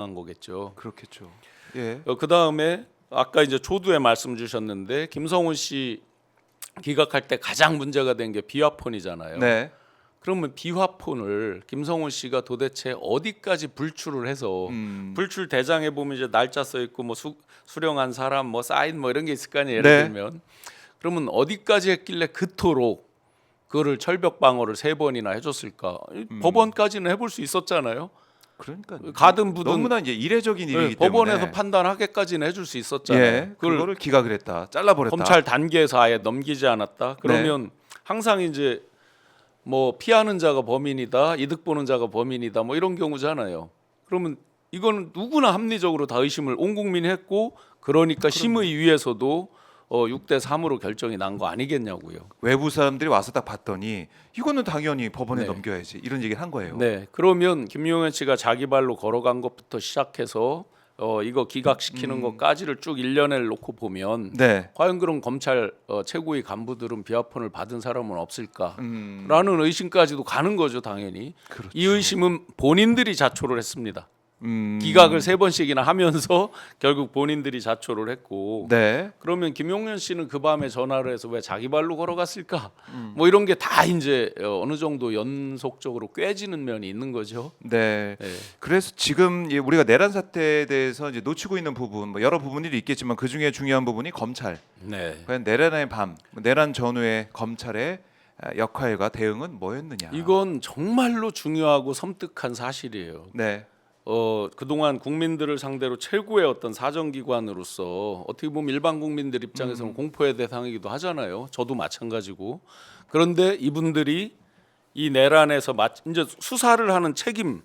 한 거겠죠. 그렇겠죠. 예. 그 다음에 아까 이제 초두에 말씀 주셨는데 김성훈 씨 기각할 때 가장 문제가 된 게 비화폰이잖아요. 네. 그러면 비화폰을 김성훈 씨가 도대체 어디까지 불출을 해서 불출 대장에 보면 이제 날짜 써 있고 뭐 수령한 사람 뭐 사인 뭐 이런 게 있을 거 아니에요. 예를 네. 들면 그러면 어디까지 했길래 그토록 그거를 철벽 방어를 3번이나 해줬을까? 법원까지는 해볼 수 있었잖아요. 그러니까 가든 부든 너무나 이제 이례적인 일이기 네, 때문에 법원에서 판단하게까지는 해줄 수 있었잖아요. 예. 그거를 기각을 했다. 잘라버렸다. 검찰 단계에서 아예 넘기지 않았다. 그러면 항상 이제 뭐 피하는 자가 범인이다, 이득 보는 자가 범인이다, 뭐 이런 경우잖아요. 그러면 이거는 누구나 합리적으로 다 의심을 온 국민이 했고, 그러니까 심의위에서도 6대 3으로 결정이 난 거 아니겠냐고요. 외부 사람들이 와서 딱 봤더니 이거는 당연히 법원에 네. 넘겨야지 이런 얘기를 한 거예요. 네, 그러면 김용현 씨가 자기 발로 걸어간 것부터 시작해서 이거 기각시키는 것까지를 쭉 일련을 놓고 보면 네. 과연 그런 검찰 최고위 간부들은 비화폰을 받은 사람은 없을까라는 음. 의심까지도 가는 거죠, 당연히. 그렇죠. 이 의심은 본인들이 자초를 했습니다. 음. 기각을 3번씩이나 하면서 결국 본인들이 자초를 했고, 네. 그러면 김용현 씨는 그 밤에 전화를 해서 왜 자기 발로 걸어갔을까? 뭐 이런 게 다 이제 어느 정도 연속적으로 꿰지는 면이 있는 거죠. 네. 네. 그래서 지금 우리가 내란 사태에 대해서 이제 놓치고 있는 부분, 뭐 여러 부분들이 있겠지만 그 중에 중요한 부분이 검찰. 네. 과연 내란의 밤, 내란 전후의 검찰의 역할과 대응은 뭐였느냐. 이건 정말로 중요하고 섬뜩한 사실이에요. 네. 그동안 국민들을 상대로 최고의 어떤 사정기관으로서 어떻게 보면 일반 국민들 입장에서는 공포의 대상이기도 하잖아요. 저도 마찬가지고. 그런데 이분들이 이 내란에서 이제 수사를 하는 책임,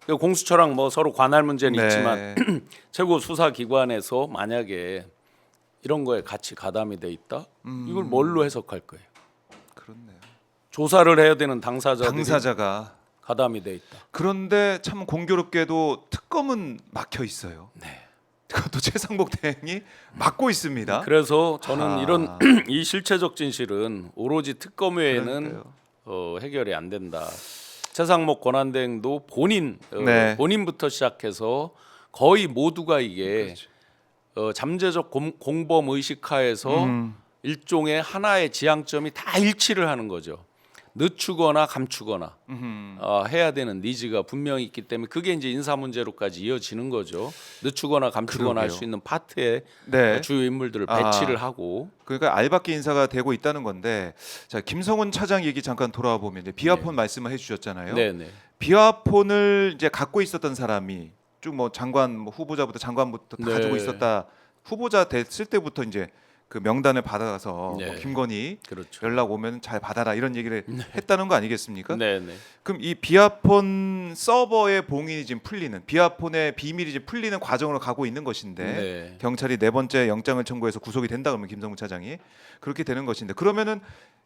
공수처랑 뭐 서로 관할 문제는 네. 있지만 최고 수사기관에서 만약에 이런 거에 같이 가담이 돼 있다? 이걸 뭘로 해석할 거예요? 그렇네요. 조사를 해야 되는 당사자들이 당사자가 가담이 돼 있다. 그런데 참 공교롭게도 특검은 막혀 있어요. 네. 그것도 최상목 대행이 막고 있습니다. 그래서 저는 아. 이런 이 실체적 진실은 오로지 특검 외에는 그러니까요. 해결이 안 된다. 최상목 권한대행도 네. 본인부터 시작해서 거의 모두가 이게 잠재적 공범 의식하에서 일종의 하나의 지향점이 다 일치를 하는 거죠. 늦추거나 감추거나 해야 되는 니즈가 분명히 있기 때문에 그게 이제 인사 문제로까지 이어지는 거죠. 늦추거나 감추거나 할 수 있는 파트에 네. 주요 인물들을 배치를 하고. 그러니까 알박기 인사가 되고 있다는 건데, 자 김성훈 차장 얘기 잠깐 돌아와 보면 이제 비화폰 말씀을 해주셨잖아요. 네네. 비화폰을 이제 갖고 있었던 사람이 쭉 뭐 장관 뭐 후보자부터 장관부터 다 네. 가지고 있었다. 후보자 됐을 때부터 이제 그 명단을 받아서 네. 뭐 김건희 그렇죠. 연락 오면 잘 받아라 이런 얘기를 했다는 거 아니겠습니까? 네네. 그럼 이 비화폰 서버의 봉인이 지금 풀리는, 비화폰의 비밀이 지금 풀리는 과정으로 가고 있는 것인데 네. 경찰이 4번째 영장을 청구해서 구속이 된다 그러면 김성훈 차장이 그렇게 되는 것인데, 그러면은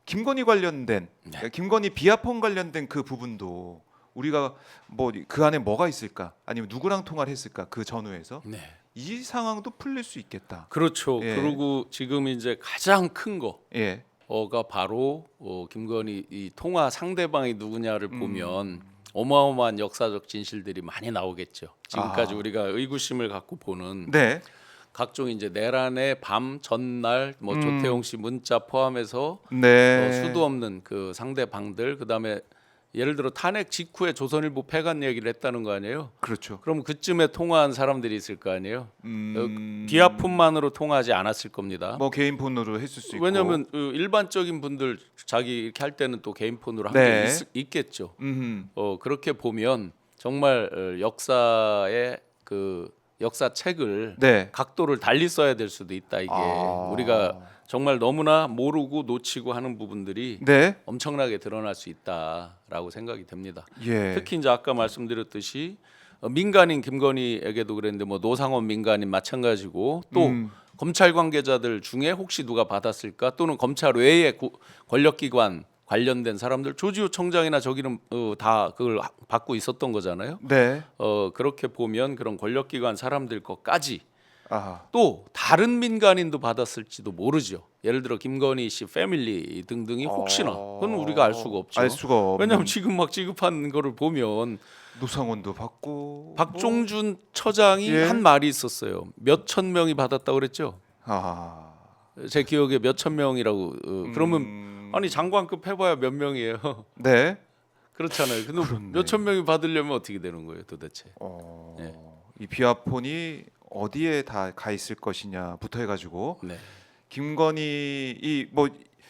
김건희 관련된 김건희 비화폰 관련된 그 부분도 우리가 뭐 그 안에 뭐가 있을까, 아니면 누구랑 통화를 했을까, 그 전후에서 네. 이 상황도 풀릴 수 있겠다. 그렇죠. 예. 그리고 지금 이제 가장 큰 예. 거가 바로 김건희 이 통화 상대방이 누구냐를 보면 어마어마한 역사적 진실들이 많이 나오겠죠. 지금까지 우리가 의구심을 갖고 보는 네. 각종 이제 내란의 밤 전날 뭐 조태용 씨 문자 포함해서 네. 수도 없는 그 상대방들, 그다음에 예를 들어 탄핵 직후에 조선일보 폐간 얘기를 했다는 거 아니에요? 그렇죠. 그럼 그쯤에 통화한 사람들이 있을 거 아니에요? 비화폰만으로 통화하지 않았을 겁니다. 뭐 개인 폰으로 했을 수 있고. 왜냐하면 일반적인 분들 자기 이렇게 할 때는 또 개인 폰으로 한 네. 게 있겠죠. 그렇게 보면 정말 역사의 그 역사책을 네. 각도를 달리 써야 될 수도 있다. 이게 우리가 정말 너무나 모르고 놓치고 하는 부분들이 네. 엄청나게 드러날 수 있다라고 생각이 됩니다. 예. 특히 이제 아까 말씀드렸듯이 민간인 김건희에게도 그랬는데 뭐 노상원 민간인 마찬가지고 또 검찰 관계자들 중에 혹시 누가 받았을까, 또는 검찰 외의 권력기관 관련된 사람들, 조지호 청장이나 저기는 다 그걸 받고 있었던 거잖아요. 네. 그렇게 보면 그런 권력기관 사람들 것까지 아. 또 다른 민간인도 받았을지도 모르죠. 예를 들어 김건희 씨 패밀리 등등이 혹시나, 그건 우리가 알 수가 없죠. 알 수가 없는. 왜냐하면 지금 막 지급한 거를 보면 노상원도 받고 박종준 처장이 예. 한 말이 있었어요. 몇천 명이 받았다고 그랬죠. 아. 제 기억에 몇천 명이라고. 그러면 아니 장관급 해봐야 몇 명이에요. 네. 그렇잖아요. 근데 그렇네. 몇천 명이 받으려면 어떻게 되는 거예요, 도대체? 예. 이 비아폰이 어디에 다 가 있을 것이냐부터 해가지고 네. 김건희 이 뭐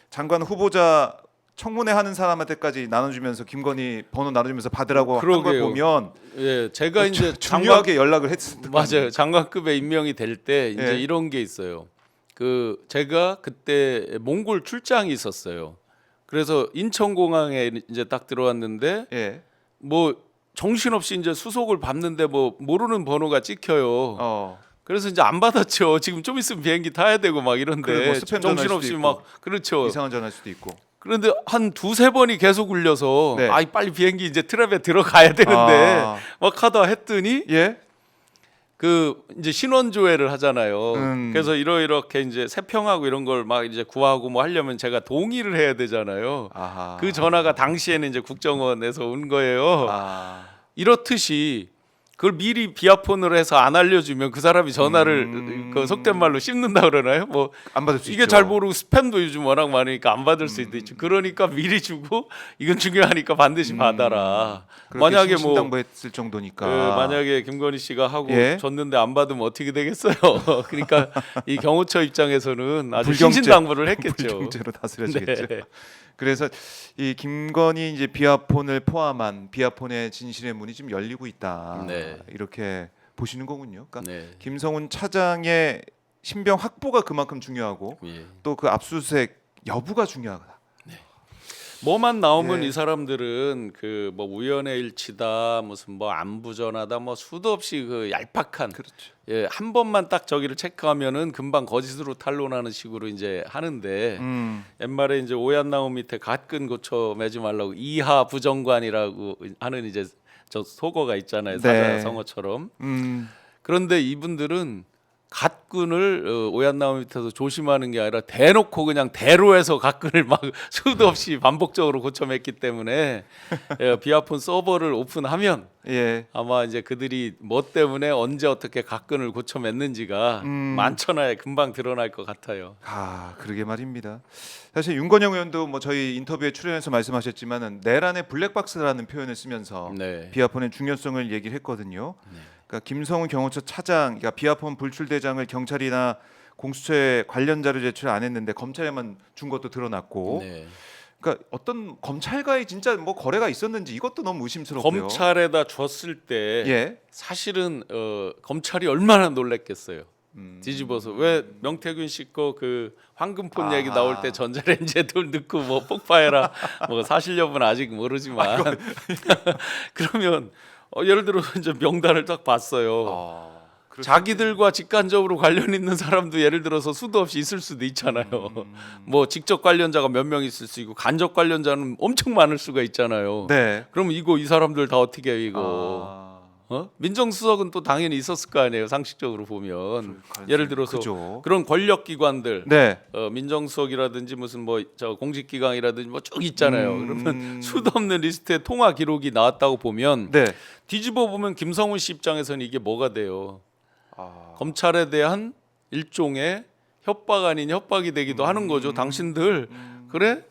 장관 후보자 청문회 하는 사람한테까지 나눠주면서 김건희 번호 나눠주면서 받으라고 한 걸 그러게요. 보면 예, 제가 이제 중요하게 연락을 했을 맞아요. 장관급에 임명이 될 때 이제 예. 이런 게 있어요. 그 제가 그때 몽골 출장이 있었어요. 그래서 인천공항에 이제 딱 들어왔는데 예. 뭐 정신없이 이제 수속을 밟는데 뭐 모르는 번호가 찍혀요. 그래서 이제 안 받았죠. 지금 좀 있으면 비행기 타야 되고 막 그래, 이런데 뭐 스팸 전화일 정신없이 수도 막 그렇죠. 이상한 전화일 수도 있고. 그런데 한 두세 번이 계속 울려서 네. 아이 빨리 비행기 이제 트랩에 들어가야 되는데 막 하다 했더니 예. 그 이제 신원 조회를 하잖아요. 음. 그래서 이렇게 이제 세평하고 이런 걸 막 이제 구하고 뭐 하려면 제가 동의를 해야 되잖아요. 아하. 그 전화가 당시에는 이제 국정원에서 온 거예요. 아. 이렇듯이 그걸 미리 비아폰으로 해서 안 알려주면 그 사람이 전화를 그 속된 말로 씹는다 그러나요? 뭐 안 받을 수 이게 있죠. 잘 모르고 스팸도 요즘 워낙 많으니까 안 받을 수도 있죠. 그러니까 미리 주고 이건 중요하니까 반드시 받아라. 만약에 뭐 신당부했을 정도니까. 만약에 김건희 씨가 하고 예? 줬는데 안 받으면 어떻게 되겠어요? 그러니까 이 경호처 입장에서는 아주 불경제. 신신당부를 했겠죠. 불경제로 다스려지겠죠. 네. 그래서 이 김건희 이제 비아폰을 포함한 비아폰의 진실의 문이 지금 열리고 있다. 네. 이렇게 보시는 거군요. 그러니까 네. 김성훈 차장의 신병 확보가 그만큼 중요하고 예. 또 그 압수수색 여부가 중요하다. 뭐만 나오면 예. 이 사람들은 그 뭐 우연의 일치다 무슨 뭐 안부전하다 뭐 수도 없이 그 얄팍한 그렇죠. 예, 한 번만 딱 저기를 체크하면은 금방 거짓으로 탄론하는 식으로 이제 하는데 옛말에 이제 오얏 나무 밑에 갓근 고쳐 매지 말라고 이하 부정관이라고 하는 이제 저 속어가 있잖아요. 네. 사자성어처럼. 음. 그런데 이분들은 갓근을 오얏 나무 밑에서 조심하는 게 아니라 대놓고 그냥 대로해서 갓근을 막 수도 없이 반복적으로 고쳐냈기 때문에 비아폰 서버를 오픈하면 예. 아마 이제 그들이 뭐 때문에 언제 어떻게 갓근을 고쳐냈는지가 만천하에 금방 드러날 것 같아요. 아, 그러게 말입니다. 사실 윤건영 의원도 뭐 저희 인터뷰에 출연해서 말씀하셨지만은 내란의 블랙박스라는 표현을 쓰면서 네. 비아폰의 중요성을 얘기를 했거든요. 그러니까 김성훈 경호처 차장, 그러니까 비아폰 불출 대장을 경찰이나 공수처에 관련 자료 제출 안 했는데 검찰에만 준 것도 드러났고, 네. 그러니까 어떤 검찰과의 진짜 뭐 거래가 있었는지 이것도 너무 의심스럽고요. 검찰에다 줬을 때 예. 사실은 검찰이 얼마나 놀랬겠어요. 뒤집어서 왜 명태균 씨 거 그 황금폰 얘기 나올 때 전자레인지에도 넣고 뭐 폭파해라 뭐 사실 여부는 아직 모르지만 그러면 예를 들어 이제 명단을 딱 봤어요. 자기들과 직간접으로 관련 있는 사람도 예를 들어서 수도 없이 있을 수도 있잖아요. 뭐 직접 관련자가 몇 명 있을 수 있고 간접 관련자는 엄청 많을 수가 있잖아요. 네. 그럼 이거 이 사람들 다 어떻게 해 이거? 민정수석은 또 당연히 있었을 거 아니에요. 상식적으로 보면 예를 들어서 그죠. 그런 권력기관들, 네. 민정수석이라든지 무슨 뭐 저 공직기강이라든지 뭐 쭉 있잖아요. 그러면 수도 없는 리스트에 통화 기록이 나왔다고 보면 네. 뒤집어 보면 김성훈 씨 입장에서는 이게 뭐가 돼요? 검찰에 대한 일종의 협박 아닌 협박이 되기도 하는 거죠. 당신들 그래?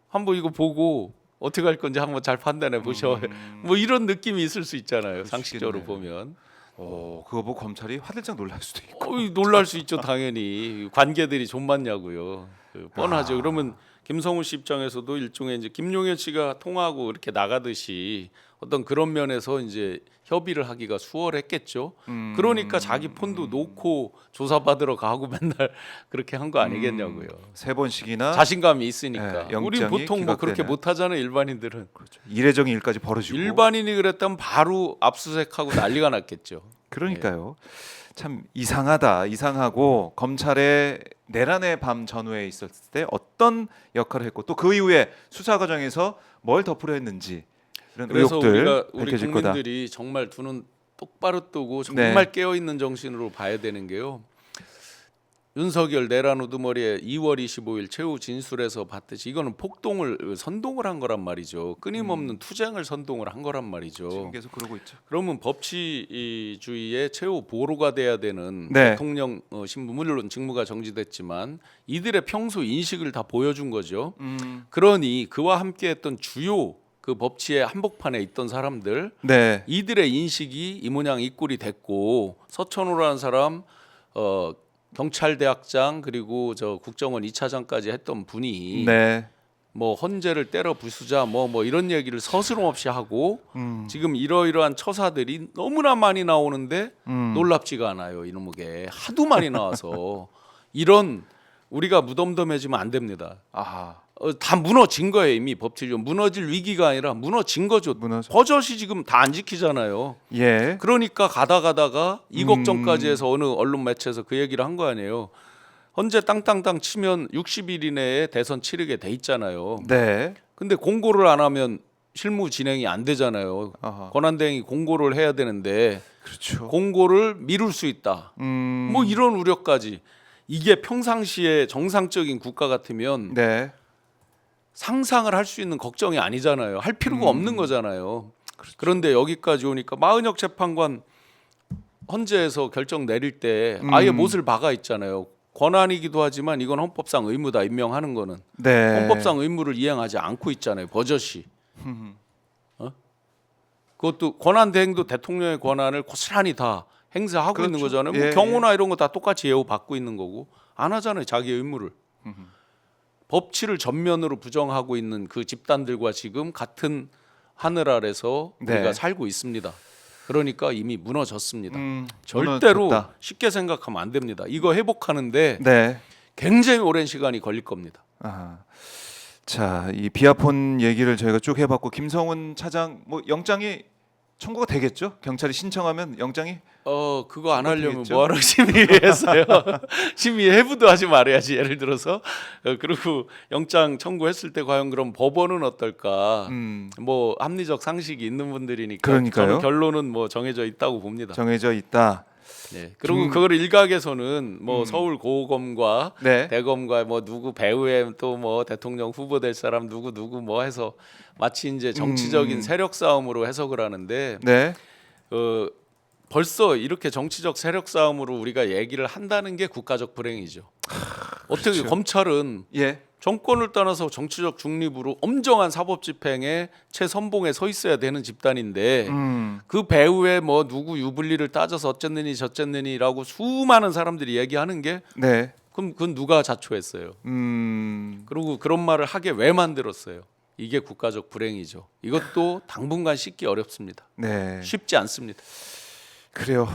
한번 이거 보고 어떻게 할 건지 한번 잘 판단해 보셔. 뭐 이런 느낌이 있을 수 있잖아요. 상식적으로 보면. 그거 보고 검찰이 화들짝 놀랄 수도 있고. 놀랄 수 있죠. 당연히 관계들이 좀 맞냐고요. 뻔하죠. 그러면 김성훈 씨 입장에서도 일종의 이제 김용현 씨가 통하고 이렇게 나가듯이 어떤 그런 면에서 이제 협의를 하기가 수월했겠죠. 그러니까 자기 폰도 놓고 조사받으러 가고 맨날 그렇게 한 거 아니겠냐고요. 3번씩이나 자신감이 있으니까. 네, 우리 영장이 보통 뭐 그렇게 기각되는. 못 하잖아요. 일반인들은. 그렇죠. 이례적인 일까지 벌어지고. 일반인이 그랬다면 바로 압수수색하고 난리가 났겠죠. 그러니까요. 참 이상하고 검찰의 내란의 밤 전후에 있었을 때 어떤 역할을 했고 또 그 이후에 수사 과정에서 뭘 덮으려 했는지 이런 그래서 의혹들 우리가 우리 밝혀질 거다. 국민들이 정말 두 눈 똑바로 뜨고 정말 깨어 있는 정신으로 봐야 되는 게요. 윤석열 내란 우두머리에 2월 25일 최후 진술에서 봤듯이 이거는 선동을 한 거란 말이죠. 끊임없는 투쟁을 선동을 한 거란 말이죠. 지금 계속 그러고 있죠. 그러면 법치주의의 최후 보루가 돼야 되는 네. 대통령 신분, 물론 직무가 정지됐지만 이들의 평소 인식을 다 보여준 거죠. 그러니 그와 함께했던 주요 그 법치의 한복판에 있던 사람들, 네. 이들의 인식이 이 모양 이 꼴이 됐고, 서천호라는 사람 경찰대학장 그리고 저 국정원 2차장까지 했던 분이 네. 뭐 헌재를 때려 부수자 뭐 이런 얘기를 서스럼없이 하고 지금 이러이러한 처사들이 너무나 많이 나오는데 놀랍지가 않아요. 이놈의 하도 많이 나와서 이런 우리가 무덤덤해지면 안 됩니다. 아하. 다 무너진 거예요. 이미 법치주의 무너질 위기가 아니라 무너진 거죠. 무너져. 버젓이 지금 다 안 지키잖아요. 예. 그러니까 가다가 이 걱정까지 해서 어느 언론 매체에서 그 얘기를 한 거 아니에요. 헌재 땅땅땅 치면 60일 이내에 대선 치르게 돼 있잖아요. 네. 근데 공고를 안 하면 실무 진행이 안 되잖아요. 아하. 권한대행이 공고를 해야 되는데 그렇죠. 공고를 미룰 수 있다. 뭐 이런 우려까지. 이게 평상시에 정상적인 국가 같으면 네. 상상을 할 수 있는 걱정이 아니잖아요. 할 필요가 없는 거잖아요. 그런데 여기까지 오니까 마은혁 재판관 헌재에서 결정 내릴 때 아예 못을 박아 있잖아요. 권한이기도 하지만 이건 헌법상 의무다 임명하는 거는. 네. 헌법상 의무를 이행하지 않고 있잖아요. 버젓이. 그것도 권한 대행도 대통령의 권한을 고스란히 다 행사하고 그렇죠. 있는 거잖아요. 예, 뭐 경호나 이런 거 다 똑같이 예우 받고 있는 거고 안 하잖아요. 자기 의무를. 법치를 전면으로 부정하고 있는 그 집단들과 지금 같은 하늘 아래서 우리가 네. 살고 있습니다. 그러니까 이미 무너졌습니다. 절대로 무너졌다. 쉽게 생각하면 안 됩니다. 이거 회복하는데 네. 굉장히 오랜 시간이 걸릴 겁니다. 아하. 자, 이 비아폰 얘기를 저희가 쭉 해봤고 김성훈 차장 뭐 영장이 청구가 되겠죠? 경찰이 신청하면 영장이 그거 안 하려면 되겠죠? 뭐하러 심의했어요? 심의 해부도 하지 말아야지. 예를 들어서 그리고 영장 청구했을 때 과연 그럼 법원은 어떨까? 뭐 합리적 상식이 있는 분들이니까 그러니까요. 저는 결론은 뭐 정해져 있다고 봅니다. 정해져 있다. 네. 그리고 그거를 일각에서는 뭐 서울 고검과 네. 대검과 뭐 누구 배후에 또 뭐 대통령 후보 될 사람 누구 뭐 해서 마치 이제 정치적인 세력 싸움으로 해석을 하는데 네. 벌써 이렇게 정치적 세력 싸움으로 우리가 얘기를 한다는 게 국가적 불행이죠. 어떻게 그렇죠. 검찰은 예. 정권을 떠나서 정치적 중립으로 엄정한 사법 집행에 최선봉에 서 있어야 되는 집단인데 그 배후에 뭐 누구 유불리를 따져서 어쨌느니 저쨌느니라고 수많은 사람들이 얘기하는 게 네. 그럼 그건 누가 자초했어요? 그리고 그런 말을 하게 왜 만들었어요? 이게 국가적 불행이죠. 이것도 당분간 씻기 어렵습니다. 네. 쉽지 않습니다. 그래요.